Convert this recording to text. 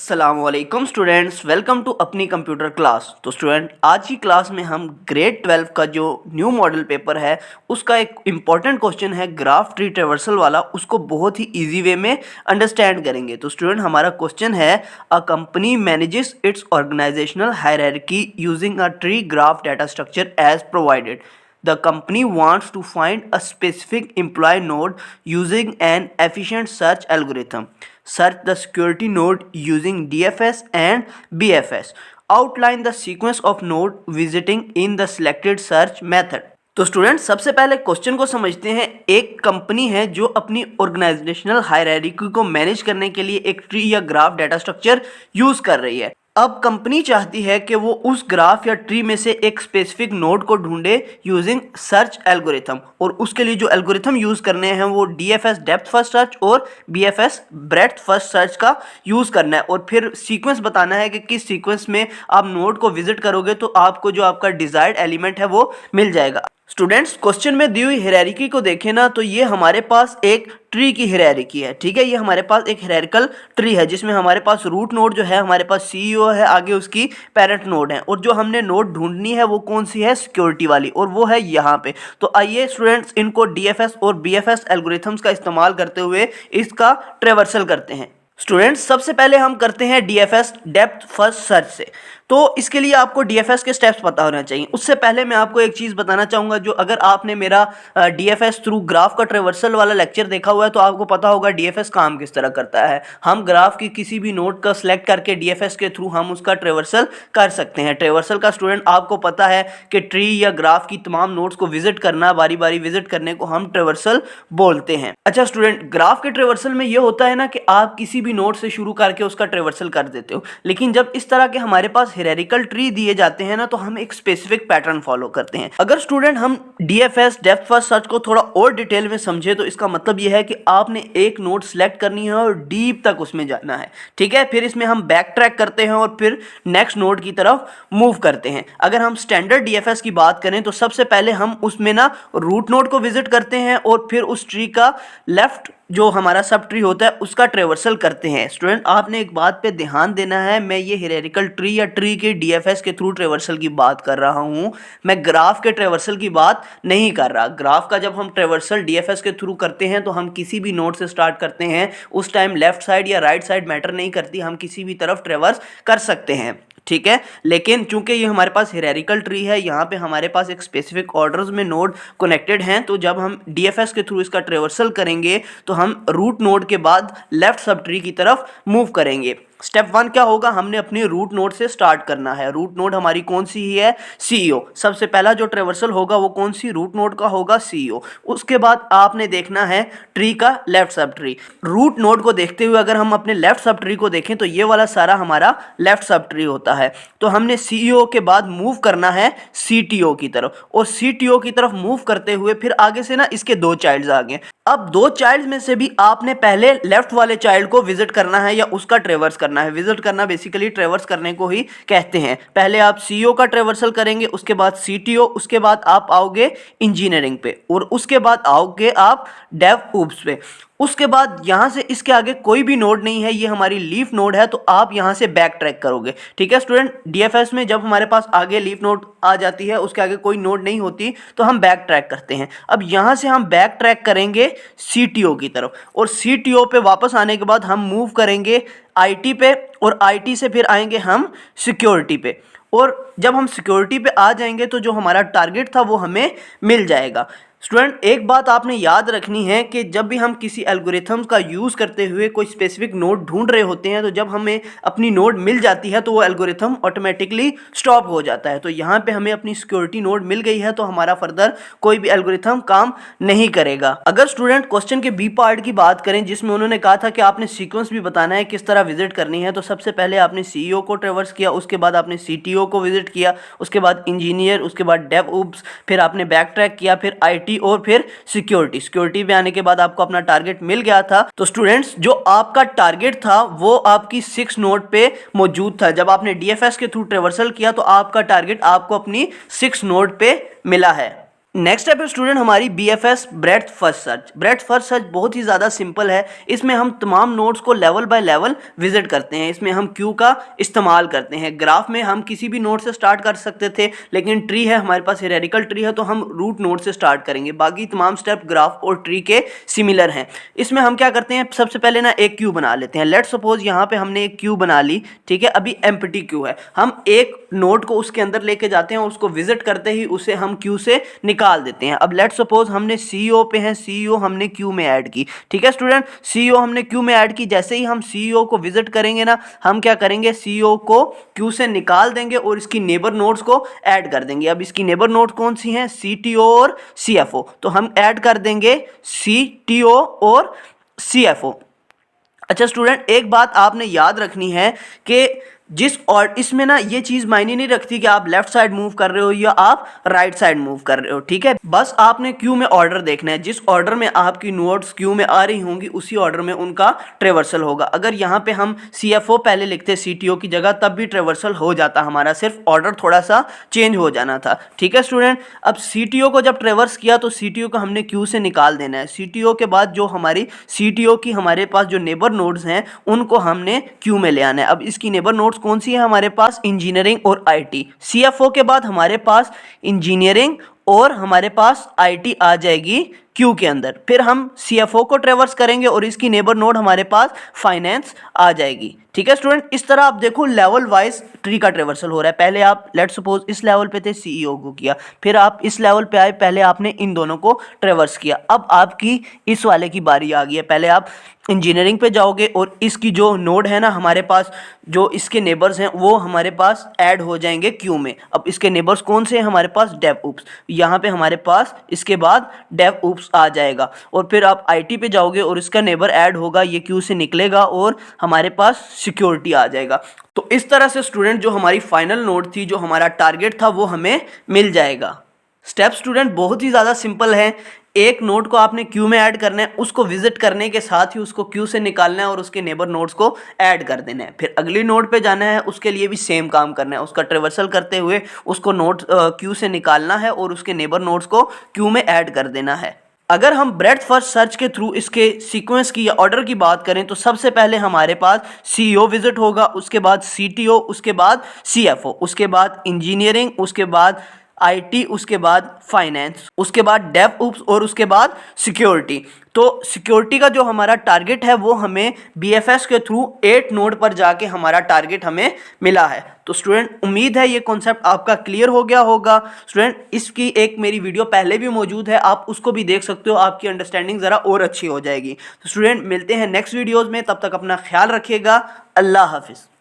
अस्सलाम वालेकुम students, welcome to अपनी कंप्यूटर क्लास। तो स्टूडेंट, आज की क्लास में हम ग्रेड 12 का जो न्यू मॉडल पेपर है उसका एक इम्पॉर्टेंट क्वेश्चन है ग्राफ ट्री ट्रेवर्सल वाला, उसको बहुत ही इजी वे में अंडरस्टैंड करेंगे। तो स्टूडेंट, हमारा क्वेश्चन है a company manages its organisational hierarchy using a tree graph data structure as provided. The company wants to find a specific employee node using an efficient search algorithm. Search the security node using DFS and BFS. Outline the sequence of node visiting in the selected search method. तो student, सबसे पहले question को समझते हैं। एक company है जो अपनी ऑर्गेनाइजेशनल हायरार्की को मैनेज करने के लिए एक ट्री या ग्राफ डाटा स्ट्रक्चर यूज कर रही है। अब कंपनी चाहती है कि वो उस ग्राफ या ट्री में से एक स्पेसिफिक नोड को ढूंढे यूजिंग सर्च एल्गोरिथम, और उसके लिए जो एल्गोरिथम यूज़ करने हैं वो DFS डेप्थ फर्स्ट सर्च और BFS ब्रेड्थ फर्स्ट सर्च का यूज़ करना है, और फिर सीक्वेंस बताना है कि किस सीक्वेंस में आप नोड को विजिट करोगे तो आपको जो आपका डिजायर्ड एलिमेंट है वो मिल जाएगा। स्टूडेंट्स, क्वेश्चन में दी हुई हायरार्की को देखें ना, तो ये हमारे पास एक ट्री की हायरार्की है। ठीक है, ये हमारे पास एक हायरार्किकल ट्री है जिसमें हमारे पास रूट नोड जो है, हमारे पास CEO है, आगे उसकी पेरेंट नोड है, और जो हमने नोड ढूंढनी है वो कौन सी है, सिक्योरिटी वाली, और वो है यहाँ पे। तो आइए स्टूडेंट्स, इनको DFS और BFS एल्गोरिथम्स का इस्तेमाल करते हुए इसका ट्रेवर्सल करते हैं। स्टूडेंट्स, सबसे पहले हम करते हैं DFS डेप्थ फर्स्ट सर्च से। तो इसके लिए आपको DFS के स्टेप्स पता होना चाहिए। उससे पहले मैं आपको एक चीज़ बताना चाहूँगा, जो अगर आपने मेरा DFS थ्रू ग्राफ का ट्रेवर्सल वाला लेक्चर देखा हुआ है तो आपको पता होगा DFS काम किस तरह करता है। हम ग्राफ की किसी भी नोड का सिलेक्ट करके DFS के थ्रू हम उसका ट्रेवर्सल कर सकते हैं। ट्रेवर्सल का स्टूडेंट आपको पता है कि ट्री या ग्राफ की तमाम नोड्स को विजिट करना, बारी बारी विजिट करने को हम ट्रेवर्सल बोलते हैं। अच्छा स्टूडेंट, ग्राफ के ट्रेवर्सल में ये होता है ना कि आप किसी भी नोड से शुरू करके उसका ट्रेवर्सल कर देते हो, लेकिन जब इस तरह के हमारे पास हायरार्किकल ट्री दिए जाते हैं ना, तो हम एक स्पेसिफिक पैटर्न फॉलो करते हैं। अगर स्टूडेंट हम DFS डेप्थ फर्स्ट सर्च को थोड़ा और डिटेल में समझे तो इसका मतलब यह है कि आपने एक नोड सिलेक्ट करनी है और डीप तक उसमें जाना है। ठीक है, फिर इसमें हम बैक ट्रैक करते हैं और फिर नेक्स्ट नोड की तरफ मूव करते हैं। अगर हम स्टैंडर्ड DFS की बात करें तो सबसे पहले हम उसमें ना रूट नोड को विजिट करते हैं और फिर उस ट्री का लेफ्ट जो हमारा सब ट्री होता है उसका ट्रेवर्सल करते हैं। स्टूडेंट, आपने एक बात पे ध्यान देना है, मैं ये हायरार्किकल ट्री या ट्री के DFS के थ्रू ट्रेवर्सल की बात कर रहा हूँ, मैं ग्राफ के ट्रेवर्सल की बात नहीं कर रहा। ग्राफ का जब हम ट्रेवर्सल DFS के थ्रू करते हैं तो हम किसी भी नोड से स्टार्ट करते हैं, उस टाइम लेफ्ट साइड या राइट साइड मैटर नहीं करती, हम किसी भी तरफ ट्रेवर्स कर सकते हैं। ठीक है, लेकिन चूंकि ये हमारे पास हायरार्किकल ट्री है, यहाँ पे हमारे पास एक स्पेसिफिक ऑर्डर्स में नोड कनेक्टेड हैं, तो जब हम DFS के थ्रू इसका ट्रेवर्सल करेंगे तो हम रूट नोड के बाद लेफ्ट सब ट्री की तरफ मूव करेंगे। स्टेप 1 क्या होगा, हमने अपनी रूट नोड से स्टार्ट करना है। रूट नोड हमारी कौन सी ही है, CEO। सबसे पहला जो ट्रेवर्सल होगा वो कौन सी रूट नोड का होगा, CEO। उसके बाद आपने देखना है ट्री का left sub tree. Root node को देखते हुए अगर हम अपने लेफ्ट सब ट्री को देखें तो ये वाला सारा हमारा लेफ्ट सब ट्री होता है। तो हमने CEO के बाद मूव करना है CTO की तरफ, और CTO की तरफ मूव करते हुए फिर आगे से ना इसके 2 चाइल्ड्स आ गए। अब 2 चाइल्ड में से भी आपने पहले लेफ्ट वाले चाइल्ड को विजिट करना है या उसका ट्रेवर्स करना है। विजिट करना बेसिकली ट्रेवर्स करने को ही कहते हैं। पहले आप CEO का ट्रेवर्सल करेंगे, उसके बाद CTO, उसके बाद आप आओगे इंजीनियरिंग पे, और उसके बाद आओगे आप डेवऑप्स पे। उसके बाद यहाँ से इसके आगे कोई भी नोड नहीं है, ये हमारी लीफ नोड है, तो आप यहाँ से बैक ट्रैक करोगे। ठीक है स्टूडेंट, DFS में जब हमारे पास आगे लीफ नोड आ जाती है, उसके आगे कोई नोड नहीं होती, तो हम बैक ट्रैक करते हैं। अब यहाँ से हम बैक ट्रैक करेंगे CTO की तरफ, और CTO पे वापस आने के बाद हम मूव करेंगे IT पे, और IT से फिर आएंगे हम सिक्योरिटी पे, और जब हम सिक्योरिटी पे आ जाएंगे तो जो हमारा टारगेट था वो हमें मिल जाएगा। स्टूडेंट, एक बात आपने याद रखनी है कि जब भी हम किसी एल्गोरिथम्स का यूज़ करते हुए कोई स्पेसिफिक नोड ढूंढ रहे होते हैं, तो जब हमें अपनी नोड मिल जाती है तो वो एल्गोरिथम ऑटोमेटिकली स्टॉप हो जाता है। तो यहाँ पे हमें अपनी सिक्योरिटी नोड मिल गई है, तो हमारा फर्दर कोई भी एल्गोरिथम काम नहीं करेगा। अगर स्टूडेंट क्वेश्चन के B पार्ट की बात करें, जिसमें उन्होंने कहा था कि आपने सीक्वेंस भी बताना है किस तरह विजिट करनी है, तो सबसे पहले आपने CEO को ट्रेवर्स किया, उसके बाद आपने CTO को विजिट किया, उसके बाद इंजीनियर, उसके बाद डेवऑप्स, फिर आपने बैक ट्रैक किया, फिर IT, और फिर सिक्योरिटी पे आने के बाद आपको अपना टारगेट मिल गया था। तो स्टूडेंट्स, जो आपका टारगेट था वो आपकी 6 नोड पे मौजूद था। जब आपने DFS के थ्रू ट्रेवर्सल किया तो आपका टारगेट आपको अपनी 6 नोड पे मिला है। नेक्स्ट स्टेप है स्टूडेंट हमारी BFS breadth first search. Breadth first search बहुत ही ज़्यादा सिंपल है। इसमें हम तमाम नोड्स को लेवल बाय लेवल विजिट करते हैं। इसमें हम क्यू का इस्तेमाल करते हैं। ग्राफ में हम किसी भी नोड से स्टार्ट कर सकते थे, लेकिन ट्री है हमारे पास, हियरार्किकल ट्री है, तो हम रूट नोड से स्टार्ट करेंगे। बाकी तमाम स्टेप ग्राफ और ट्री के सिमिलर हैं। इसमें हम क्या करते हैं, सबसे पहले ना एक क्यू बना लेते हैं। लेट्स सपोज यहाँ पे हमने एक क्यू बना ली, ठीक है। अभी एम्प्टी क्यू है, हम एक नोड को उसके अंदर लेके जाते हैं, उसको विजिट करते ही उसे हम क्यू से निकाल देते हैं। अब लेट्स सपोज हमने सीईओ पे हैं, सीईओ हमने क्यू में ऐड की, ठीक है स्टूडेंट। सीईओ हमने क्यू में ऐड की, जैसे ही हम सीईओ को विजिट करेंगे ना, हम क्या करेंगे, सीईओ को क्यू से निकाल देंगे और इसकी नेबर नोड्स को ऐड कर देंगे। अब इसकी नेबर नोड कौन सी हैं, सीटीओ और सीएफओ, तो हम ऐड कर देंगे सीटीओ और सीएफओ। अच्छा स्टूडेंट, एक बात आपने याद रखनी है कि जिस और इसमें ना ये चीज़ मायने नहीं रखती कि आप लेफ्ट साइड मूव कर रहे हो या आप राइट साइड मूव कर रहे हो, ठीक है। बस आपने क्यू में ऑर्डर देखना है, जिस ऑर्डर में आपकी नोड्स क्यू में आ रही होंगी उसी ऑर्डर में उनका ट्रेवर्सल होगा। अगर यहाँ पे हम सीएफओ पहले लिखते सीटीओ की जगह, तब भी ट्रेवर्सल हो जाता हमारा, सिर्फ ऑर्डर थोड़ा सा चेंज हो जाना था, ठीक है स्टूडेंट। अब सीटीओ को जब ट्रेवर्स किया तो सीटीओ को हमने क्यू से निकाल देना है। सीटीओ के बाद जो हमारी सीटीओ की हमारे पास जो नेबर नोड्स हैं उनको हमने क्यू में ले आना है। अब इसकी नेबर नोड्स कौन सी है हमारे पास, इंजीनियरिंग और आईटी। सीएफओ के बाद हमारे पास इंजीनियरिंग और हमारे पास आईटी आ जाएगी क्यू के अंदर। फिर हम सीएफओ को ट्रेवर्स करेंगे और इसकी नेबर नोड हमारे पास फाइनेंस आ जाएगी, ठीक है स्टूडेंट। इस तरह आप देखो लेवल वाइज ट्री का ट्रेवर्सल हो रहा है। पहले आप लेट्स सपोज इस लेवल पे थे, सीईओ को किया, फिर आप इस लेवल पे आए, पहले आपने इन दोनों को ट्रेवर्स किया। अब आपकी इस वाले की बारी आ गई है, पहले आप इंजीनियरिंग पे जाओगे और इसकी जो नोड है ना हमारे पास, जो इसके नेबर्स हैं वो हमारे पास ऐड हो जाएंगे क्यू में। अब इसके नेबर्स कौन से हैं हमारे पास, डेवऑप्स, यहाँ पे हमारे पास इसके बाद डेवऑप्स आ जाएगा। और फिर आप आईटी पे जाओगे और इसका नेबर ऐड होगा, ये क्यू से निकलेगा और हमारे पास सिक्योरिटी आ जाएगा। तो इस तरह से स्टूडेंट जो हमारी फाइनल नोड थी, जो हमारा टारगेट था, वो हमें मिल जाएगा। स्टेप स्टूडेंट बहुत ही ज़्यादा सिंपल है। एक नोड को आपने क्यू में ऐड करना है, उसको विजिट करने के साथ ही उसको क्यू से निकालना है और उसके नेबर नोड्स को ऐड कर देना है। फिर अगली नोड पे जाना है, उसके लिए भी सेम काम करना है, उसका ट्रेवर्सल करते हुए उसको नोड क्यू से निकालना है और उसके नेबर नोड्स को क्यू में ऐड कर देना है। अगर हम ब्रेड्थ फर्स्ट सर्च के थ्रू इसके सीक्वेंस की या ऑर्डर की बात करें तो सबसे पहले हमारे पास सीईओ विजिट होगा, उसके बाद सीटीओ, उसके बाद सीएफओ, उसके बाद इंजीनियरिंग, उसके बाद आईटी, उसके बाद फाइनेंस, उसके बाद डेवऑप्स और उसके बाद सिक्योरिटी। तो सिक्योरिटी का जो हमारा टारगेट है वो हमें बीएफएस के थ्रू 8 नोड पर जाके हमारा टारगेट हमें मिला है। तो स्टूडेंट उम्मीद है ये कॉन्सेप्ट आपका क्लियर हो गया होगा। स्टूडेंट इसकी एक मेरी वीडियो पहले भी मौजूद है, आप उसको भी देख सकते हो, आपकी अंडरस्टैंडिंग ज़रा और अच्छी हो जाएगी। तो स्टूडेंट मिलते हैं नेक्स्ट वीडियोज़ में, तब तक अपना ख्याल रखिएगा। अल्लाह हाफिज़।